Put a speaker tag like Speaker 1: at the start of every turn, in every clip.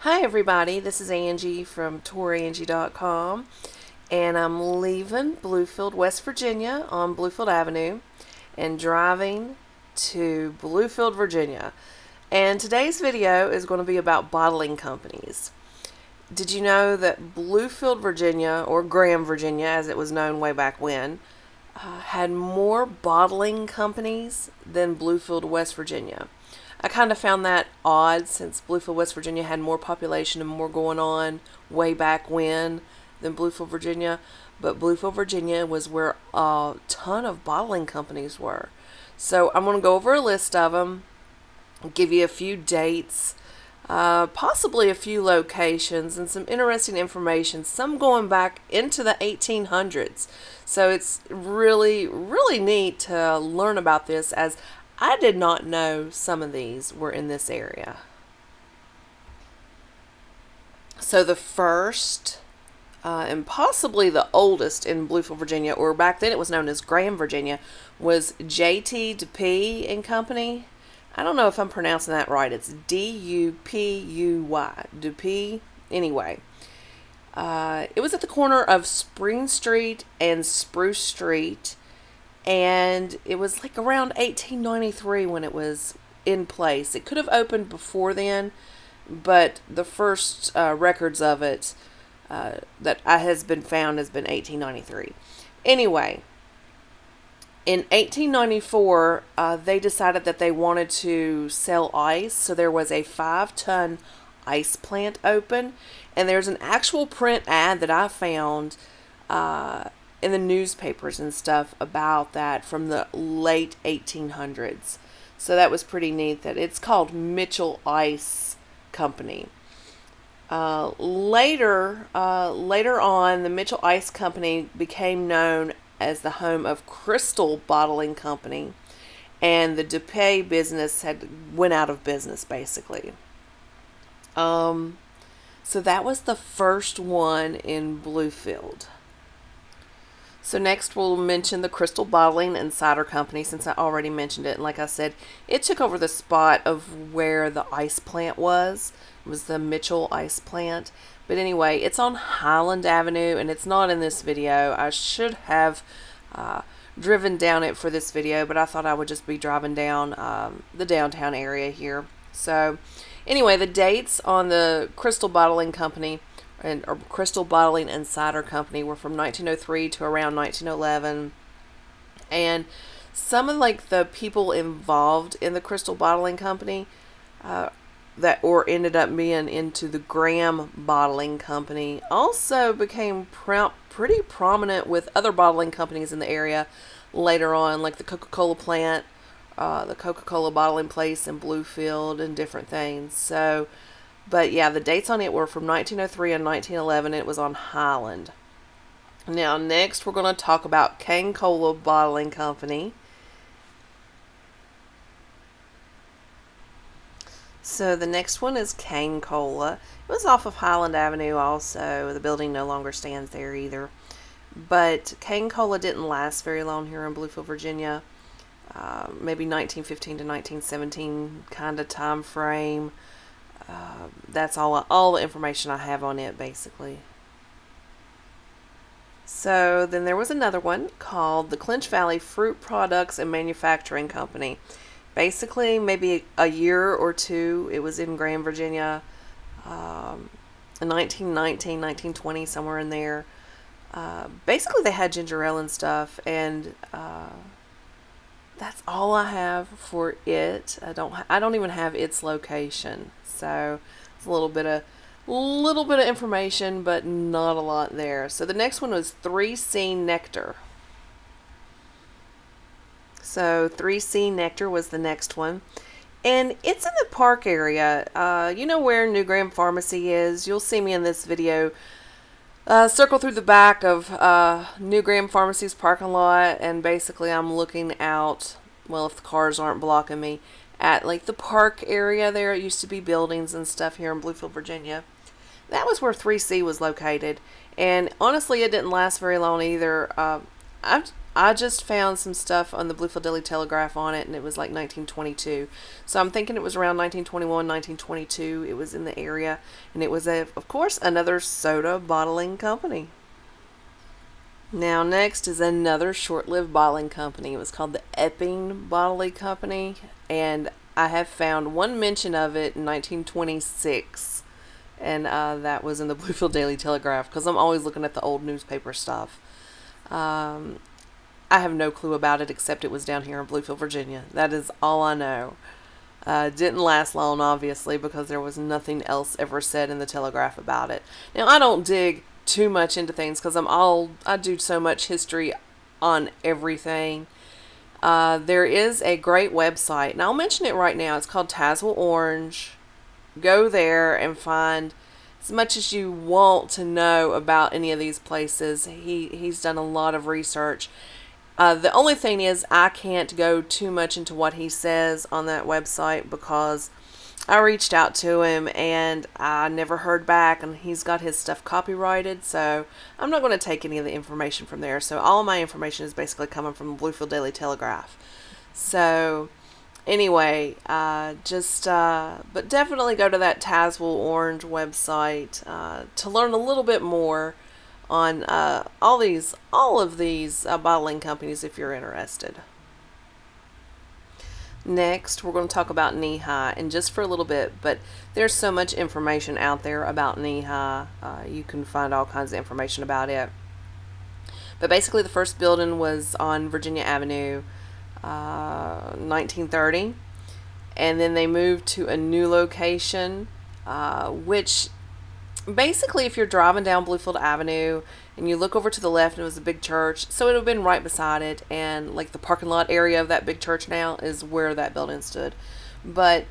Speaker 1: Hi everybody, this is Angie from Tourangie.com, and I'm leaving Bluefield, West Virginia on Bluefield Avenue and driving to Bluefield, Virginia. And today's video is going to be about bottling companies. Did you know that Bluefield, Virginia, or Graham, Virginia as it was known way back when, had more bottling companies than Bluefield, West Virginia? I kind of found that odd since Bluefield, West Virginia had more population and more going on way back when than Bluefield, Virginia. But Bluefield, Virginia was where a ton of bottling companies were. So I'm going to go over a list of them, give you a few dates, possibly a few locations, and some interesting information, some going back into the 1800s. So it's really, really neat to learn about this, as I did not know some of these were in this area. So the first and possibly the oldest in Bluefield, Virginia, or back then it was known as Graham, Virginia, was J.T. Dup and Company. I don't know if I'm pronouncing that right. It's D-U-P-U-Y. Dup. Anyway, it was at the corner of Spring Street and Spruce Street. And it was like around 1893 when it was in place. It could have opened before then, but the first records of it that has been found has been 1893. Anyway, in 1894, they decided that they wanted to sell ice, so there was a 5-ton ice plant open, and there's an actual print ad that I found in the newspapers and stuff about that from the late 1800s. So that was pretty neat. That it's called Mitchell Ice Company. Later on, the Mitchell Ice Company became known as the home of Crystal Bottling Company, and the Dup business went out of business basically. So that was the first one in Bluefield. So next we'll mention the Crystal Bottling and Cider Company, since I already mentioned it. And like I said, it took over the spot of where the ice plant was. It was the Mitchell Ice Plant. But anyway, it's on Highland Avenue, and it's not in this video. I should have driven down it for this video, but I thought I would just be driving down the downtown area here. So anyway, the dates on the Crystal Bottling Company or Crystal Bottling and Cider Company were from 1903 to around 1911. And some of the people involved in the Crystal Bottling Company ended up being into the Graham Bottling Company also became pretty prominent with other bottling companies in the area later on, like the Coca-Cola plant, the Coca-Cola bottling place in Bluefield, and different things. So but yeah, the dates on it were from 1903 and 1911, and it was on Highland. Now, next we're going to talk about Coca-Cola Bottling Company. So the next one is Coca-Cola. It was off of Highland Avenue also. The building no longer stands there either. But Coca-Cola didn't last very long here in Bluefield, Virginia. Maybe 1915 to 1917 kind of time frame. That's all the information I have on it, basically. So then there was another one called the Clinch Valley Fruit Products and Manufacturing Company. Basically, maybe a year or two. It was in Graham, Virginia, in 1919, 1920, somewhere in there. Basically, they had ginger ale and stuff, and that's all I have for it. I don't even have its location. So it's a little bit of information, but not a lot there. So the next one was 3C Nectar. So 3C Nectar was the next one. And it's in the park area. You know where New Graham Pharmacy is? You'll see me in this video circle through the back of New Graham Pharmacy's parking lot. And basically I'm looking out, well, if the cars aren't blocking me, at the park area there. It used to be buildings and stuff here in Bluefield, Virginia. That was where 3C was located. And honestly, it didn't last very long either. I just found some stuff on the Bluefield Daily Telegraph on it, and it was like 1922. So I'm thinking it was around 1921, 1922. It was in the area, and it was, of course, another soda bottling company. Now, next is another short-lived bottling company. It was called the Epping Bottling Company, and I have found one mention of it in 1926, and that was in the Bluefield Daily Telegraph, because I'm always looking at the old newspaper stuff. I have no clue about it except it was down here in Bluefield, Virginia. That is all I know. Didn't last long, obviously, because there was nothing else ever said in the Telegraph about it. Now, I don't dig too much into things because I do so much history on everything. There is a great website, and I'll mention it right now. It's called Tazewell Orange. Go there and find as much as you want to know about any of these places. He's done a lot of research. The only thing is I can't go too much into what he says on that website because I reached out to him and I never heard back, and he's got his stuff copyrighted, so I'm not going to take any of the information from there. So all of my information is basically coming from the Bluefield Daily Telegraph. So anyway, but definitely go to that Tazewell Orange website to learn a little bit more on all of these bottling companies if you're interested. Next, we're going to talk about Kneehi, and just for a little bit, but there's so much information out there about Kneehi. You can find all kinds of information about it. But basically, the first building was on Virginia Avenue, 1930, and then they moved to a new location, which basically, if you're driving down Bluefield Avenue and you look over to the left, and it was a big church, so it would have been right beside it, and like the parking lot area of that big church now is where that building stood. But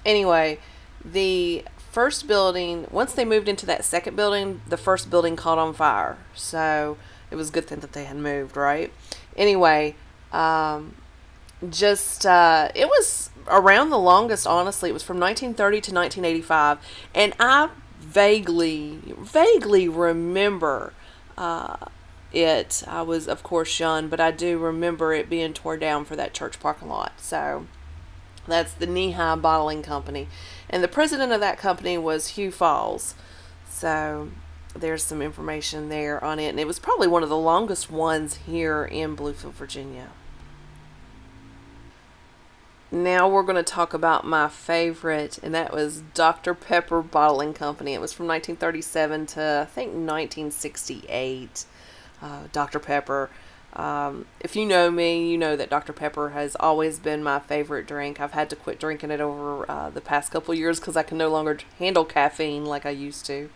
Speaker 1: anyway, the first building, once they moved into that second building, the first building caught on fire, so it was a good thing that they had moved, right? Anyway, it was around the longest, honestly. It was from 1930 to 1985, and I vaguely remember it. I was, of course, young, but I do remember it being torn down for that church parking lot. So that's the Kneehi Bottling Company, and the president of that company was Hugh Falls. So there's some information there on it, and it was probably one of the longest ones here in Bluefield, Virginia. Now we're going to talk about my favorite, and that was Dr. Pepper Bottling Company. It was from 1937 to, I think, 1968. Dr. Pepper. If you know me, you know that Dr. Pepper has always been my favorite drink. I've had to quit drinking it over the past couple years because I can no longer handle caffeine like I used to.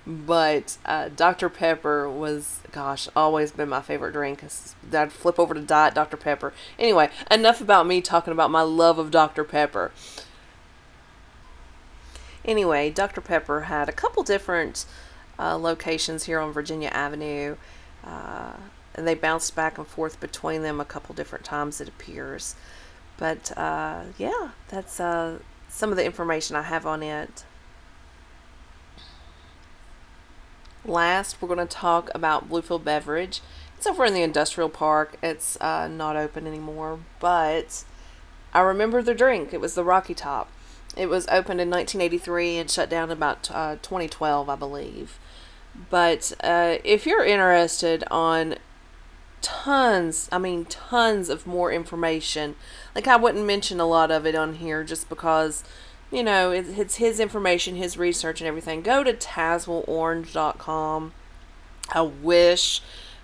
Speaker 1: But Dr. Pepper was, gosh, always been my favorite drink. I'd flip over to Diet Dr. Pepper. Anyway, enough about me talking about my love of Dr. Pepper. Anyway, Dr. Pepper had a couple different locations here on Virginia Avenue. And they bounced back and forth between them a couple different times, it appears. But, yeah, that's some of the information I have on it. Last, we're going to talk about Bluefield Beverage. It's over in the industrial park. It's not open anymore, but I remember the drink. It was the Rocky Top. It was opened in 1983 and shut down about 2012, I believe. But if you're interested on tons of more information, like I wouldn't mention a lot of it on here just because, you know, it's his information, his research and everything. Go to TazewellOrange.com. I wish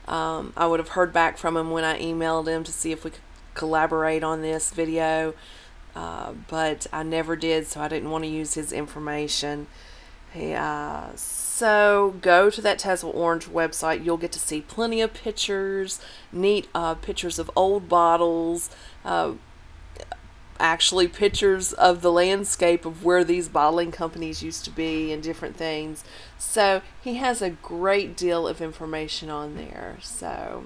Speaker 1: I would have heard back from him when I emailed him to see if we could collaborate on this video, but I never did, so I didn't want to use his information. So go to that Tazewell Orange website. You'll get to see plenty of pictures, neat pictures of old bottles, actually pictures of the landscape of where these bottling companies used to be and different things. So he has a great deal of information on there. So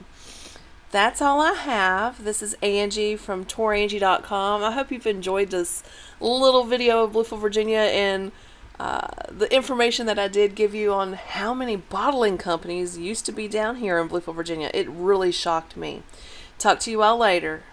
Speaker 1: that's all I have. This is Angie from Tourangie.com. I hope you've enjoyed this little video of Bluefield, Virginia, and the information that I did give you on how many bottling companies used to be down here in Bluefield, Virginia. It really shocked me. Talk to you all later.